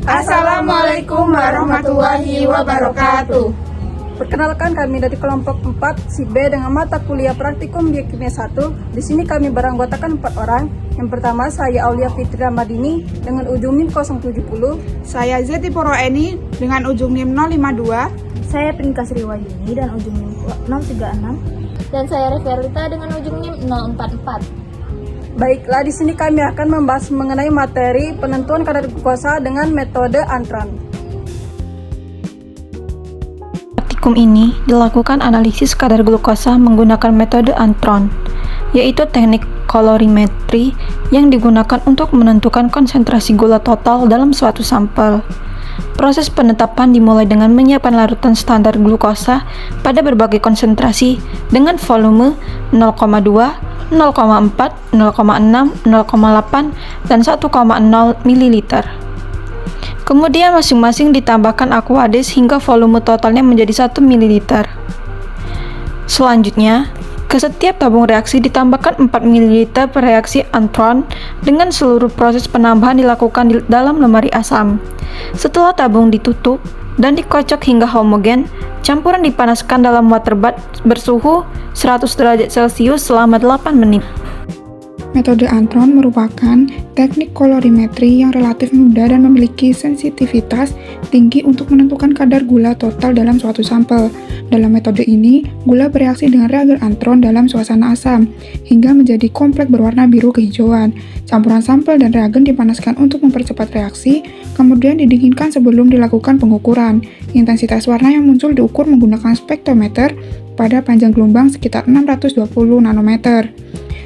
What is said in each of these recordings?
Assalamualaikum warahmatullahi wabarakatuh. Perkenalkan, kami dari kelompok 4 si B dengan mata kuliah praktikum biokimia 1. Di sini kami beranggotakan 4 orang. Yang pertama saya Aulia Fitri Ramadini dengan ujung NIM 070. Saya Zeti Poroeni dengan ujung NIM 052. Saya Pinka Sriwayuni dan ujung NIM 036. Dan saya Reverita dengan ujung NIM 044. Baiklah, di sini kami akan membahas mengenai materi penentuan kadar glukosa dengan metode Antron. Praktikum ini dilakukan analisis kadar glukosa menggunakan metode Antron, yaitu teknik kolorimetri yang digunakan untuk menentukan konsentrasi gula total dalam suatu sampel. Proses penetapan dimulai dengan menyiapkan larutan standar glukosa pada berbagai konsentrasi dengan volume 0,2, 0,4, 0,6, 0,8, dan 1,0 ml. Kemudian masing-masing ditambahkan Aquades hingga volume totalnya menjadi 1 ml. Selanjutnya, ke setiap tabung reaksi ditambahkan 4 ml per reaksi Antron dengan seluruh proses penambahan dilakukan di dalam lemari asam. Setelah tabung ditutup dan dikocok hingga homogen, campuran dipanaskan dalam water bath bersuhu 100 derajat Celcius selama 8 menit. Metode Antron merupakan teknik kolorimetri yang relatif mudah dan memiliki sensitivitas tinggi untuk menentukan kadar gula total dalam suatu sampel. Dalam metode ini, gula bereaksi dengan reagen Antron dalam suasana asam, hingga menjadi kompleks berwarna biru kehijauan. Campuran sampel dan reagen dipanaskan untuk mempercepat reaksi, kemudian didinginkan sebelum dilakukan pengukuran. Intensitas warna yang muncul diukur menggunakan spektrometer pada panjang gelombang sekitar 620 nanometer.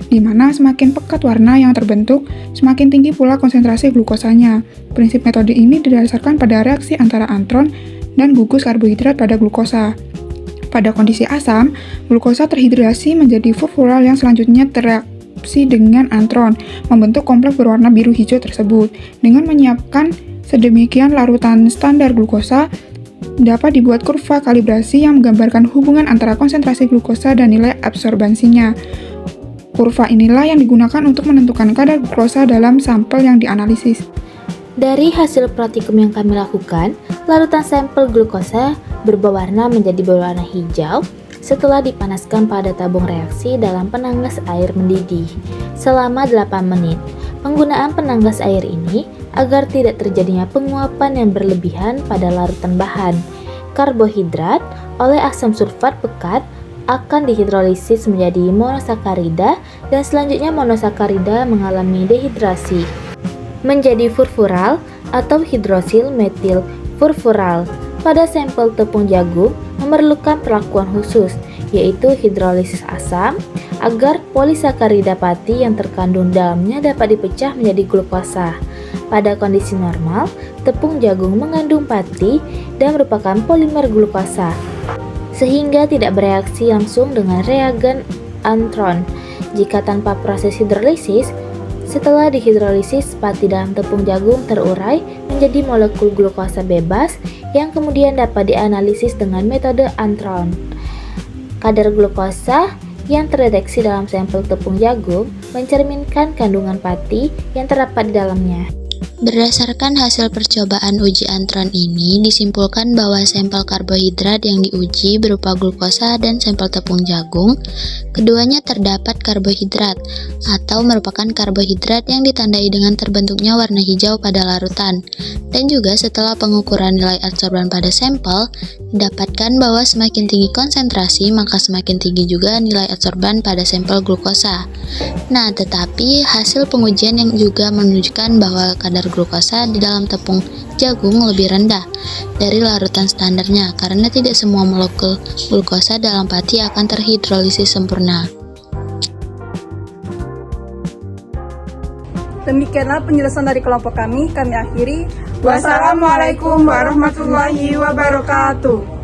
Di mana semakin pekat warna yang terbentuk, semakin tinggi pula konsentrasi glukosanya. Prinsip metode ini didasarkan pada reaksi antara Antron dan gugus karbohidrat pada glukosa. Pada kondisi asam, glukosa terhidrasi menjadi furfural yang selanjutnya tereaksi dengan Antron, membentuk kompleks berwarna biru hijau tersebut. Dengan menyiapkan sedemikian larutan standar glukosa, dapat dibuat kurva kalibrasi yang menggambarkan hubungan antara konsentrasi glukosa dan nilai absorbansinya. Kurva inilah yang digunakan untuk menentukan kadar glukosa dalam sampel yang dianalisis. Dari hasil praktikum yang kami lakukan, larutan sampel glukosa berubah warna menjadi berwarna hijau setelah dipanaskan pada tabung reaksi dalam penanggas air mendidih selama 8 menit. Penggunaan penanggas air ini agar tidak terjadinya penguapan yang berlebihan pada larutan bahan. Karbohidrat oleh asam sulfat pekat akan dihidrolisis menjadi monosakarida dan selanjutnya monosakarida mengalami dehidrasi menjadi furfural atau hidrosil metil furfural. Pada sampel tepung jagung memerlukan perlakuan khusus, yaitu hidrolisis asam agar polisakarida pati yang terkandung dalamnya dapat dipecah menjadi glukosa. Pada kondisi normal, tepung jagung mengandung pati dan merupakan polimer glukosa, sehingga tidak bereaksi langsung dengan reagen Antron. Jika tanpa proses hidrolisis, setelah dihidrolisis, pati dalam tepung jagung terurai menjadi molekul glukosa bebas yang kemudian dapat dianalisis dengan metode Antron. Kadar glukosa yang terdeteksi dalam sampel tepung jagung mencerminkan kandungan pati yang terdapat di dalamnya. Berdasarkan hasil percobaan uji Antron ini, disimpulkan bahwa sampel karbohidrat yang diuji berupa glukosa dan sampel tepung jagung, keduanya terdapat karbohidrat atau merupakan karbohidrat yang ditandai dengan terbentuknya warna hijau pada larutan. Dan juga setelah pengukuran nilai adsorban pada sampel, didapatkan bahwa semakin tinggi konsentrasi, maka semakin tinggi juga nilai adsorban pada sampel glukosa. Nah, tetapi hasil pengujian yang juga menunjukkan bahwa kadar glukosa di dalam tepung jagung lebih rendah dari larutan standarnya karena tidak semua molekul glukosa dalam pati akan terhidrolisis sempurna. Demikianlah penjelasan dari kelompok kami akhiri. Wassalamualaikum warahmatullahi wabarakatuh.